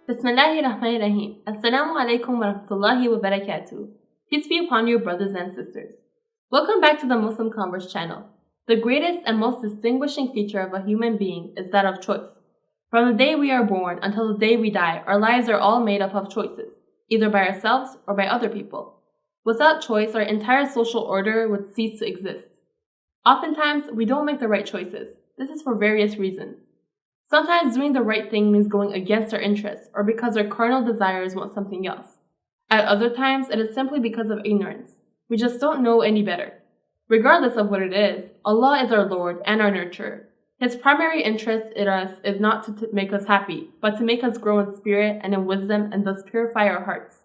Bismillahirrahmanirrahim. Assalamu alaikum wa rahmatullahi wa barakatuh. Peace be upon you, brothers and sisters. Welcome back to the Muslim Converse channel. The greatest and most distinguishing feature of a human being is that of choice. From the day we are born until the day we die, our lives are all made up of choices, either by ourselves or by other people. Without choice, our entire social order would cease to exist. Oftentimes, we don't make the right choices. This is for various reasons. Sometimes doing the right thing means going against our interests or because our carnal desires want something else. At other times, it is simply because of ignorance. We just don't know any better. Regardless of what it is, Allah is our Lord and our nurturer. His primary interest in us is not to make us happy, but to make us grow in spirit and in wisdom and thus purify our hearts.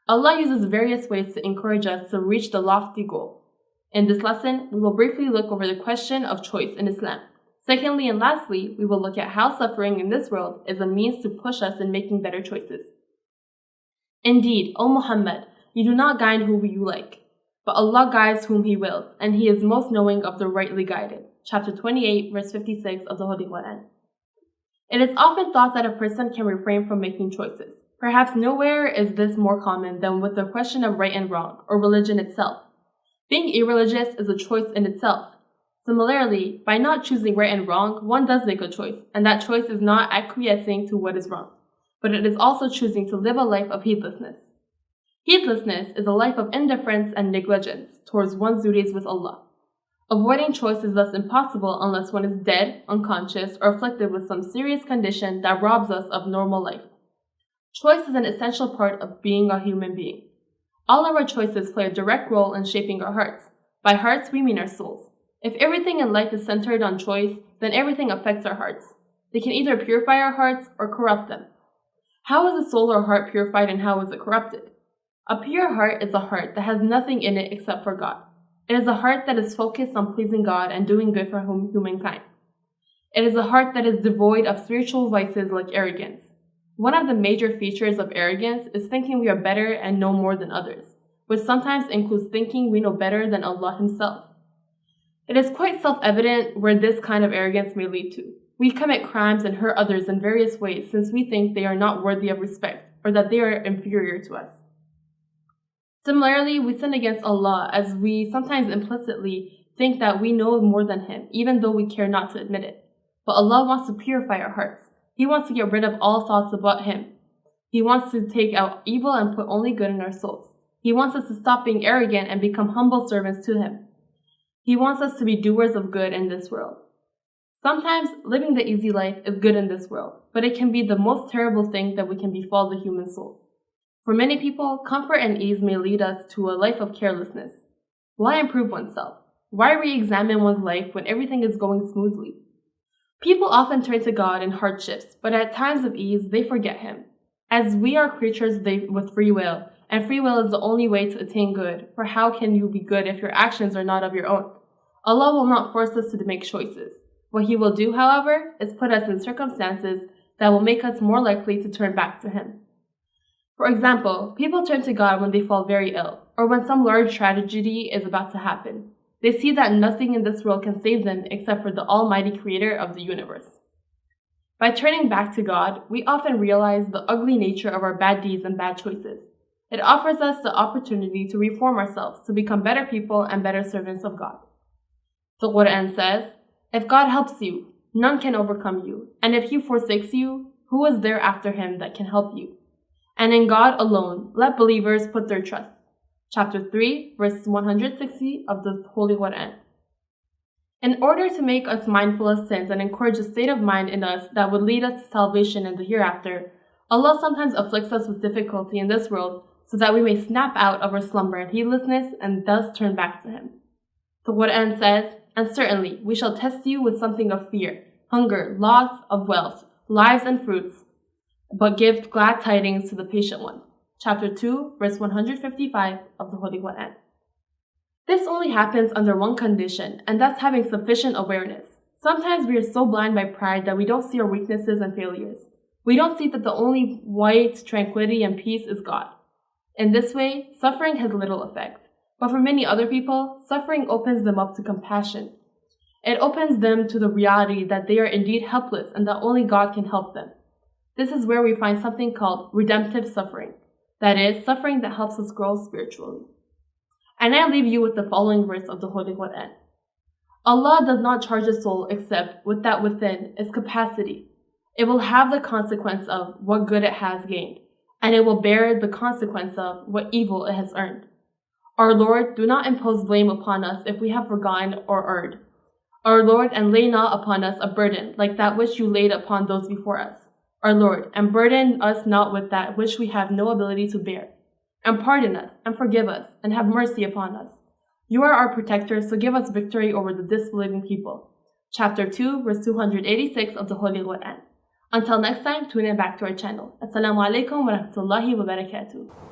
Allah uses various ways to encourage us to reach the lofty goal. In this lesson, we will briefly look over the question of choice in Islam. Secondly and lastly, we will look at how suffering in this world is a means to push us in making better choices. Indeed, O Muhammad, you do not guide whom you like, but Allah guides whom He wills, and He is most knowing of the rightly guided. Chapter 28, verse 56 of the Holy Quran. It is often thought that a person can refrain from making choices. Perhaps nowhere is this more common than with the question of right and wrong, or religion itself. Being irreligious is a choice in itself. Similarly, by not choosing right and wrong, one does make a choice, and that choice is not acquiescing to what is wrong, but it is also choosing to live a life of heedlessness. Heedlessness is a life of indifference and negligence towards one's duties with Allah. Avoiding choice is thus impossible unless one is dead, unconscious, or afflicted with some serious condition that robs us of normal life. Choice is an essential part of being a human being. All of our choices play a direct role in shaping our hearts. By hearts, we mean our souls. If everything in life is centered on choice, then everything affects our hearts. They can either purify our hearts or corrupt them. How is a soul or heart purified and how is it corrupted? A pure heart is a heart that has nothing in it except for God. It is a heart that is focused on pleasing God and doing good for humankind. It is a heart that is devoid of spiritual vices like arrogance. One of the major features of arrogance is thinking we are better and know more than others, which sometimes includes thinking we know better than Allah Himself. It is quite self-evident where this kind of arrogance may lead to. We commit crimes and hurt others in various ways since we think they are not worthy of respect or that they are inferior to us. Similarly, we sin against Allah as we sometimes implicitly think that we know more than Him, even though we care not to admit it. But Allah wants to purify our hearts. He wants to get rid of all thoughts about Him. He wants to take out evil and put only good in our souls. He wants us to stop being arrogant and become humble servants to Him. He wants us to be doers of good in this world. Sometimes living the easy life is good in this world, but it can be the most terrible thing that can befall the human soul. For many people, comfort and ease may lead us to a life of carelessness. Why improve oneself? Why re-examine one's life when everything is going smoothly? People often turn to God in hardships, but at times of ease, they forget Him. As we are creatures with free will, and free will is the only way to attain good, for how can you be good if your actions are not of your own? Allah will not force us to make choices. What He will do, however, is put us in circumstances that will make us more likely to turn back to Him. For example, people turn to God when they fall very ill, or when some large tragedy is about to happen. They see that nothing in this world can save them except for the Almighty Creator of the universe. By turning back to God, we often realize the ugly nature of our bad deeds and bad choices. It offers us the opportunity to reform ourselves, to become better people and better servants of God. The Quran says, "If God helps you, none can overcome you, and if He forsakes you, who is there after Him that can help you? And in God alone, let believers put their trust." Chapter 3, verse 160 of the Holy Quran. In order to make us mindful of sins and encourage a state of mind in us that would lead us to salvation in the hereafter, Allah sometimes afflicts us with difficulty in this world so that we may snap out of our slumber and heedlessness and thus turn back to Him. The Quran says, "And certainly we shall test you with something of fear, hunger, loss of wealth, lives and fruits, but give glad tidings to the patient one." Chapter 2, verse 155 of the Holy Quran. This only happens under one condition, and that's having sufficient awareness. Sometimes we are so blind by pride that we don't see our weaknesses and failures. We don't see that the only way to tranquility and peace is God. In this way, suffering has little effect. But for many other people, suffering opens them up to compassion. It opens them to the reality that they are indeed helpless and that only God can help them. This is where we find something called redemptive suffering. That is, suffering that helps us grow spiritually. And I leave you with the following verse of the Holy Quran. Allah does not charge a soul except with that within its capacity. It will have the consequence of what good it has gained, and it will bear the consequence of what evil it has earned. Our Lord, do not impose blame upon us if we have forgotten or erred. Our Lord, and lay not upon us a burden like that which you laid upon those before us. Our Lord, and burden us not with that which we have no ability to bear. And pardon us, and forgive us, and have mercy upon us. You are our protector, so give us victory over the disbelieving people. Chapter 2, verse 286 of the Holy Quran. Until next time, tune in back to our channel. Assalamu alaikum wa rahmatullahi wa barakatuh.